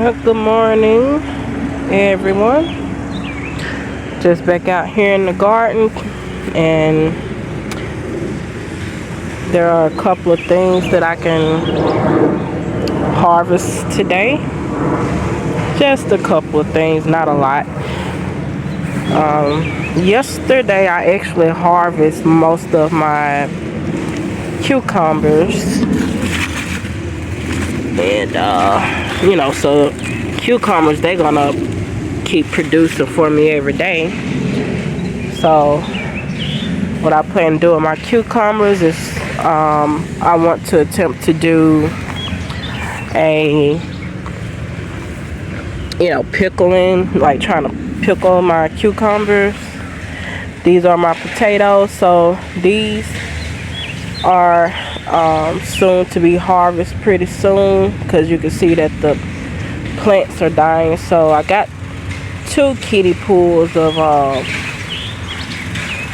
Good morning, everyone. Just back out here in the garden, and there are a couple of things that I can harvest today. Just a couple of things, not a lot. Yesterday I actually harvested most of my cucumbers, and so cucumbers, they're gonna keep producing for me every day. So what I plan to do with my cucumbers is I want to attempt to do a pickling, like trying to pickle my cucumbers. These are my potatoes, so these are soon to be harvested pretty soon, because you can see that the plants are dying. So I got 2 kiddie pools of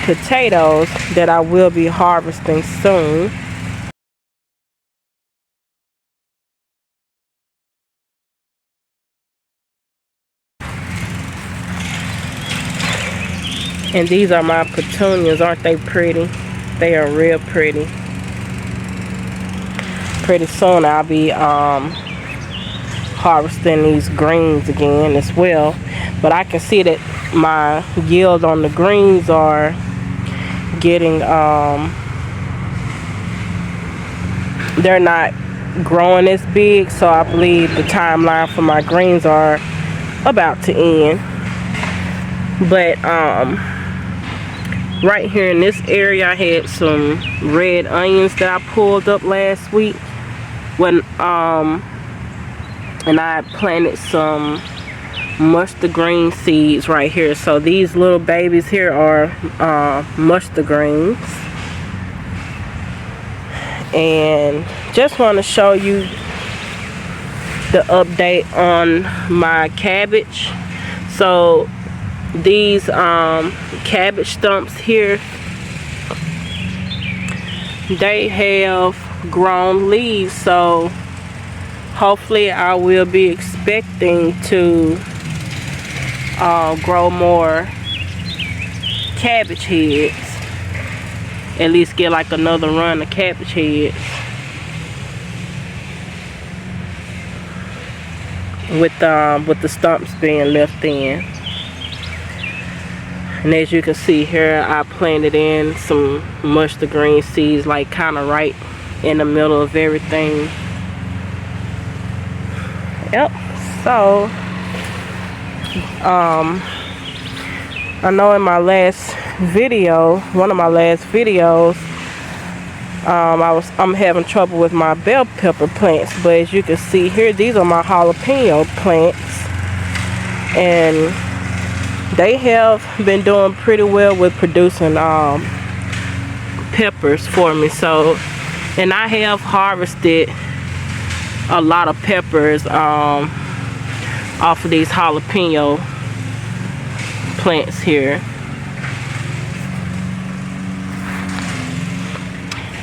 potatoes that I will be harvesting soon. And these are my petunias. Aren't they pretty? They are real pretty. Pretty soon I'll be harvesting these greens again as well. But I can see that my yield on the greens are getting they're not growing as big, so I believe the timeline for my greens are about to end. But right here in this area, I had some red onions that I pulled up last week when and I planted some mustard green seeds right here. So these little babies here are mustard greens, and just want to show you the update on my cabbage. So these cabbage stumps here, they have grown leaves, so hopefully I will be expecting to grow more cabbage heads, at least get like another run of cabbage heads with the stumps being left in. And as you can see here, I planted in some mustard green seeds, like kind of right in the middle of everything. Yep. So I know in my last video, one of my last videos, I'm having trouble with my bell pepper plants, but as you can see here, these are my jalapeno plants, and they have been doing pretty well with producing peppers for me. So, and I have harvested a lot of peppers off of these jalapeno plants here,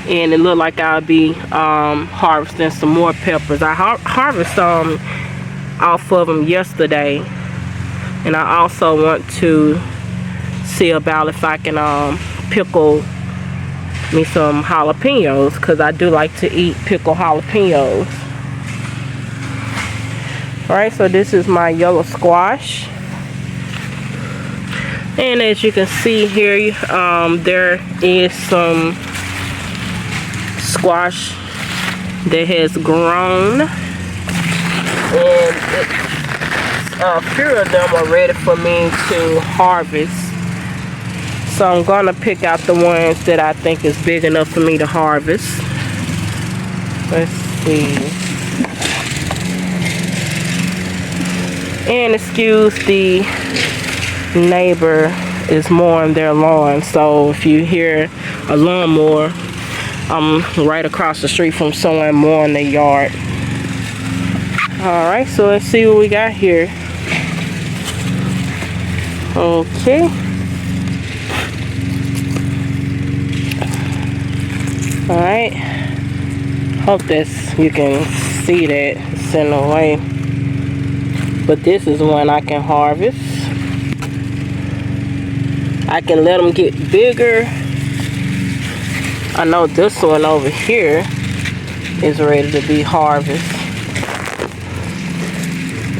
and it looked like I'll be harvesting some more peppers. I harvested off of them yesterday, and I also want to see about if I can pickle me some jalapenos, because I do like to eat pickled jalapenos. Alright, so this is my yellow squash, and as you can see here, there is some squash that has grown, and a few of them are ready for me to harvest. So I'm gonna pick out the ones that I think is big enough for me to harvest. Let's see. And excuse the neighbor is mowing their lawn, so if you hear a lawnmower, I'm right across the street from someone mowing their yard. Alright, so let's see what we got here. Okay. Alright. Hope this, you can see that it's in the way. But this is one I can harvest. I can let them get bigger. I know this one over here is ready to be harvested.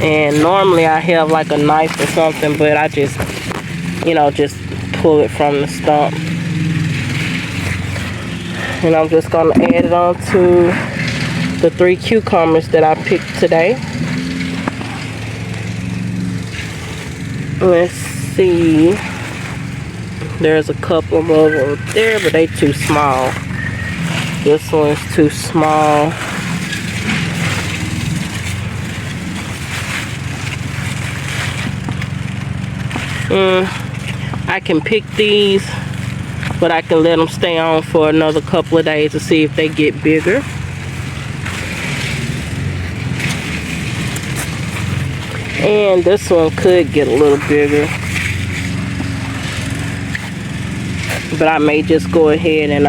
And normally I have like a knife or something, but I just, you know, just pull it from the stump. And I'm just gonna add it on to the 3 cucumbers that I picked today. Let's see. There's a couple of them there, but they too small. This one's too small. I can pick these, but I can let them stay on for another couple of days to see if they get bigger. And this one could get a little bigger, but I may just go ahead and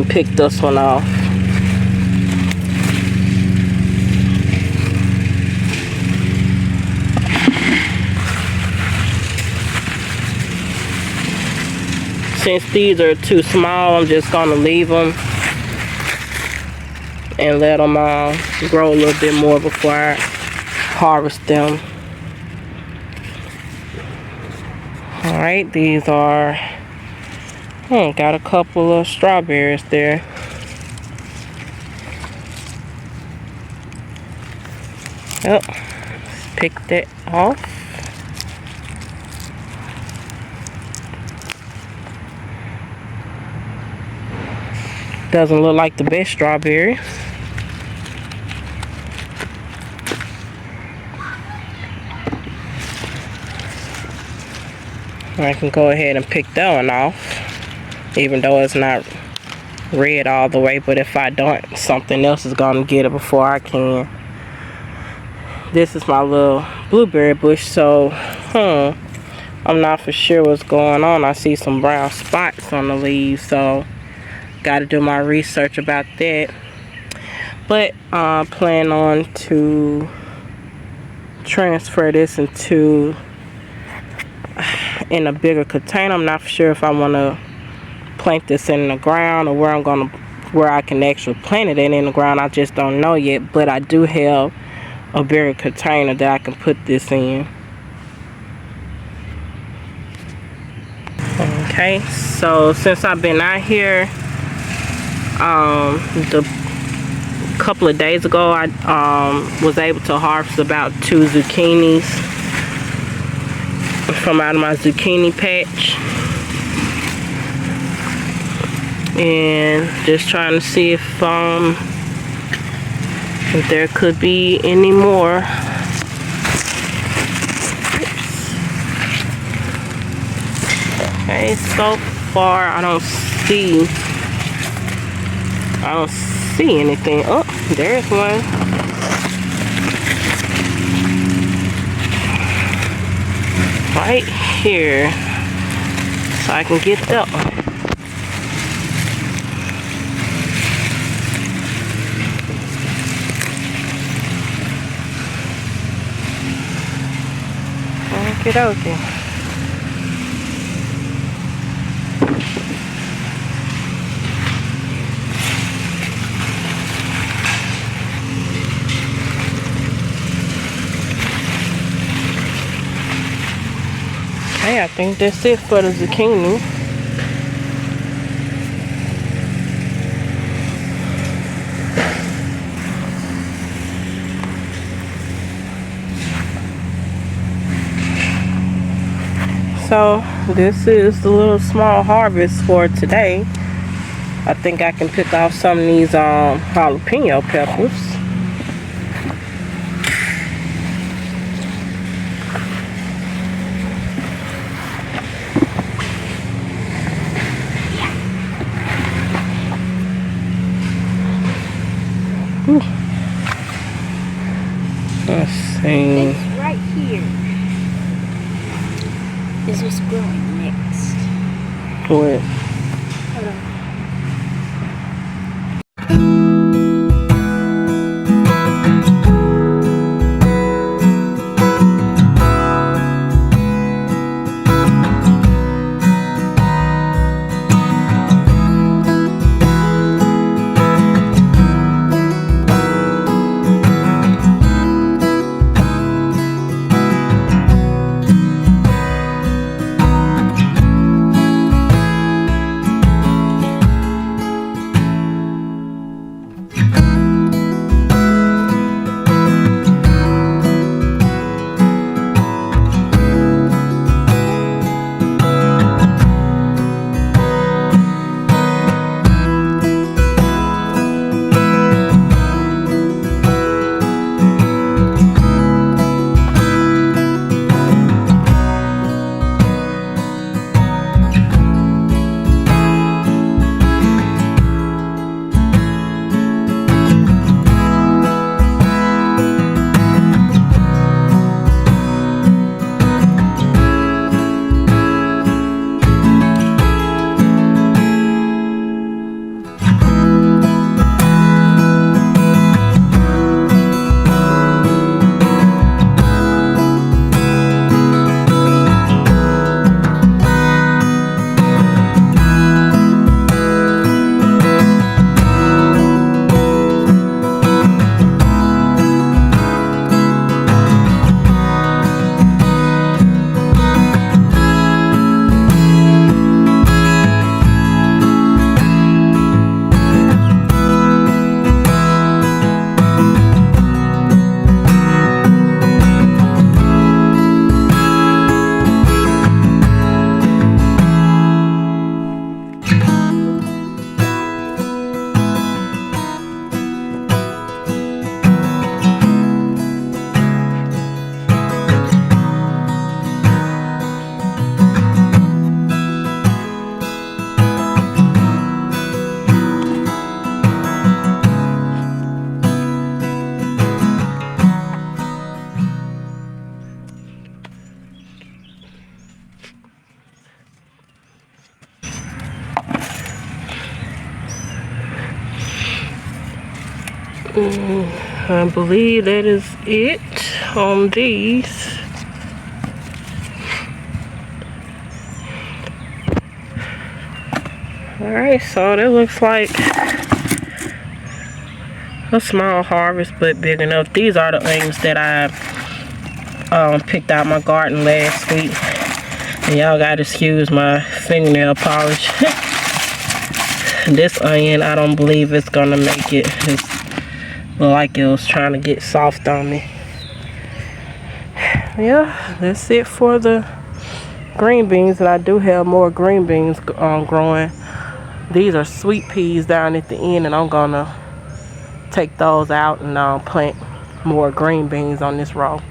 pick this one off. Since these are too small, I'm just gonna leave them and let them grow a little bit more before I harvest them. Alright, these are, got a couple of strawberries there. Yep, pick that off. Doesn't look like the best strawberry. I can go ahead and pick that one off, even though it's not red all the way, but if I don't, something else is gonna get it before I can. This is my little blueberry bush, so I'm not for sure what's going on. I see some brown spots on the leaves, so got to do my research about that. But I plan on to transfer this into in a bigger container. I'm not sure if I want to plant this in the ground or where I can actually plant it in the ground. I just don't know yet, but I do have a bigger container that I can put this in. Okay, so since I've been out here, the couple of days ago, I was able to harvest about 2 zucchinis from out of my zucchini patch, and just trying to see if there could be any more. Okay, so far I don't see anything. Oh, there's one. Right here. So I can get that one. Okie dokie. Okay, I think that's it for the zucchini. So this is the little small harvest for today. I think I can pick off some of these jalapeno peppers. Let's see. It's right here. This was growing next. What? Hold on. I believe that is it on these. Alright, so that looks like a small harvest, but big enough. These are the onions that I picked out my garden last week. And y'all gotta excuse my fingernail polish. This onion, I don't believe it's gonna make it. It's like it was trying to get soft on me. Yeah, that's it for the green beans. And I do have more green beans growing. These are sweet peas down at the end, and I'm gonna take those out and plant more green beans on this row.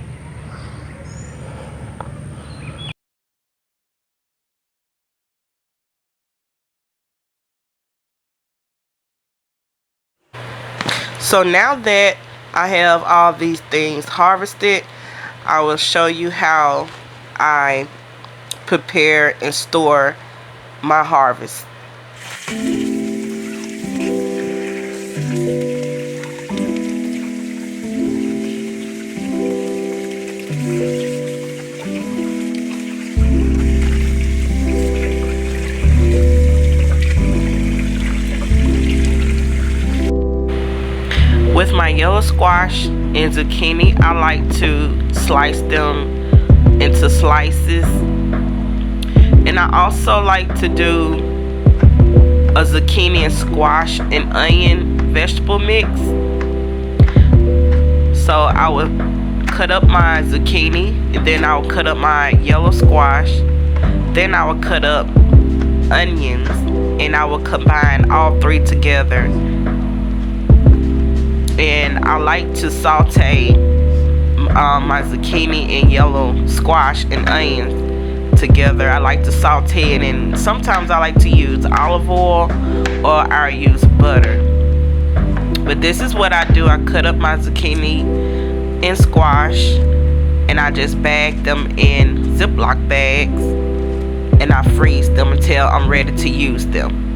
So now that I have all these things harvested, I will show you how I prepare and store my harvest. With my yellow squash and zucchini, I like to slice them into slices. And I also like to do a zucchini and squash and onion vegetable mix. So I would cut up my zucchini, and then I would cut up my yellow squash. Then I would cut up onions, and I would combine all three together. And I like to saute my zucchini and yellow squash and onions together. I like to saute it, and sometimes I like to use olive oil or I use butter. But this is what I do. I cut up my zucchini and squash, and I just bag them in Ziploc bags, and I freeze them until I'm ready to use them.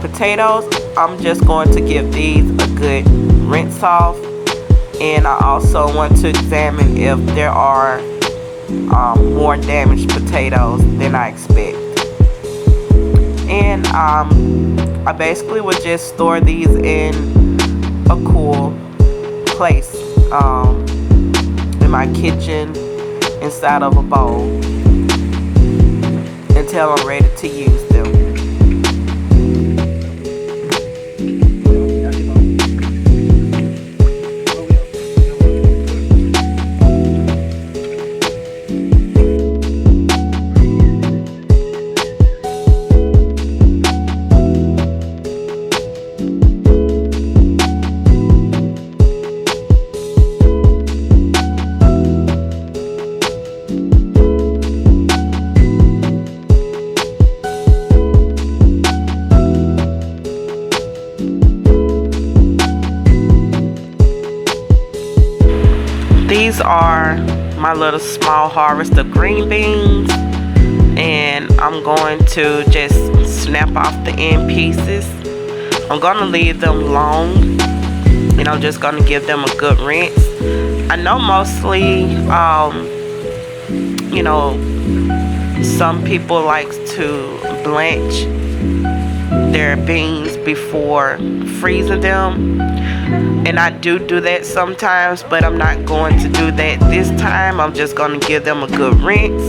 potatoes, I'm just going to give these a good rinse off. And I also want to examine if there are more damaged potatoes than I expect. And I basically would just store these in a cool place in my kitchen inside of a bowl until I'm ready to use them. These are my little small harvest of green beans, and I'm going to just snap off the end pieces. I'm going to leave them long, and I'm just going to give them a good rinse. I know mostly, you know, some people like to blanch their beans before freezing them. And I do that sometimes, but I'm not going to do that this time. I'm just going to give them a good rinse,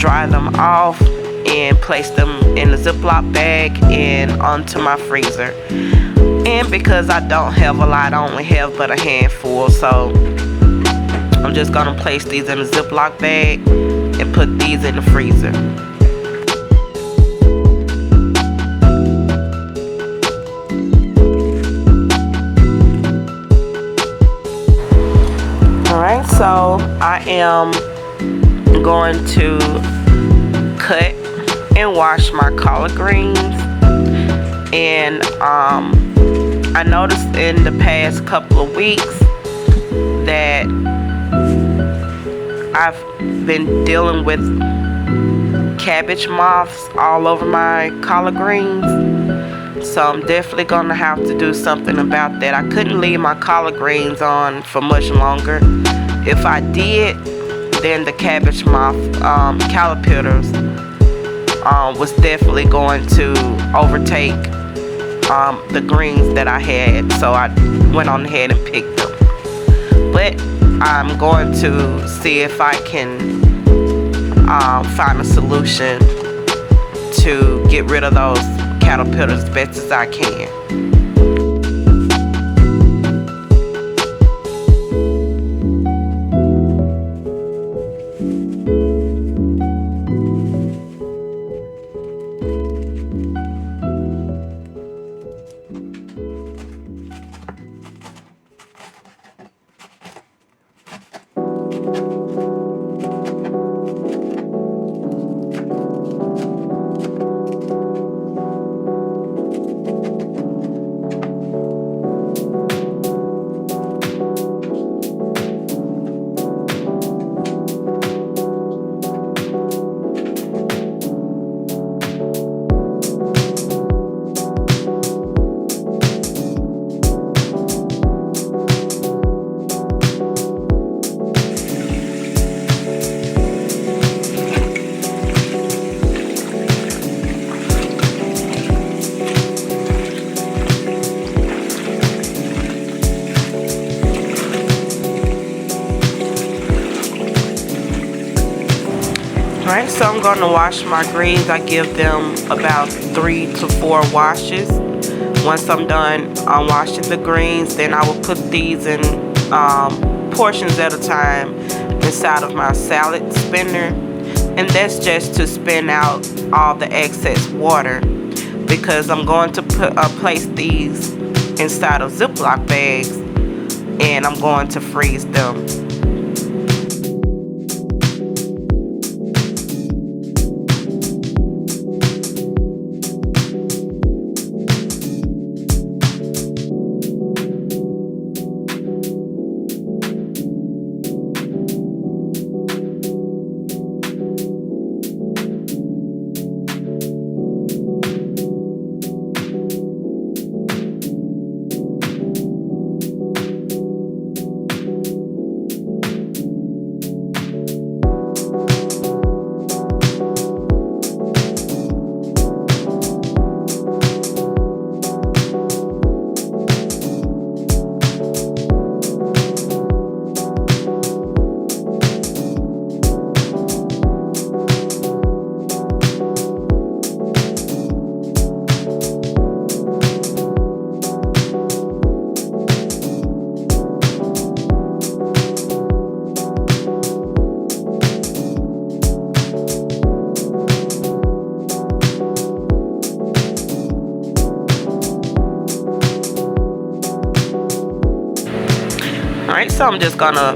dry them off, and place them in a Ziploc bag and onto my freezer. And because I don't have a lot, I only have but a handful, so I'm just going to place these in a Ziploc bag and put these in the freezer. Alright, so I am going to cut and wash my collard greens. And I noticed in the past couple of weeks that I've been dealing with cabbage moths all over my collard greens. So I'm definitely going to have to do something about that. I couldn't leave my collard greens on for much longer. If I did, then the cabbage moth caterpillars was definitely going to overtake the greens that I had. So I went on ahead and picked them. But I'm going to see if I can find a solution to get rid of those caterpillars as best as I can. Alright, so I'm going to wash my greens. I give them about 3 to 4 washes. Once I'm done washing the greens, then I will put these in portions at a time inside of my salad spinner. And that's just to spin out all the excess water, because I'm going to place these inside of Ziploc bags and I'm going to freeze them. Alright, so I'm just gonna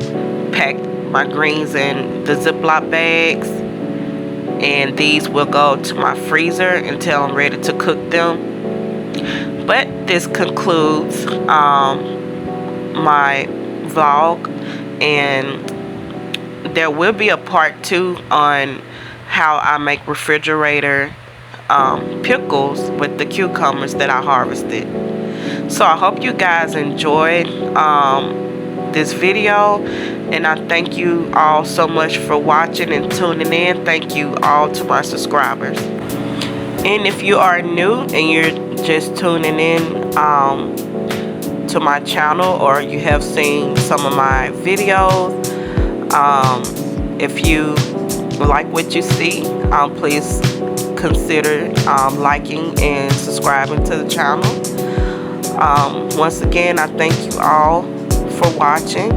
pack my greens in the Ziploc bags, and these will go to my freezer until I'm ready to cook them. But this concludes my vlog, and there will be a part 2 on how I make refrigerator pickles with the cucumbers that I harvested. So I hope you guys enjoyed this video, and I thank you all so much for watching and tuning in. Thank you all to my subscribers. And if you are new and you're just tuning in to my channel, or you have seen some of my videos, if you like what you see, please consider liking and subscribing to the channel. Once again, I thank you all for watching,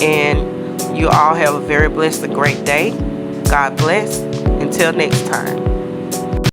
and you all have a very blessed and great day. God bless. Until next time.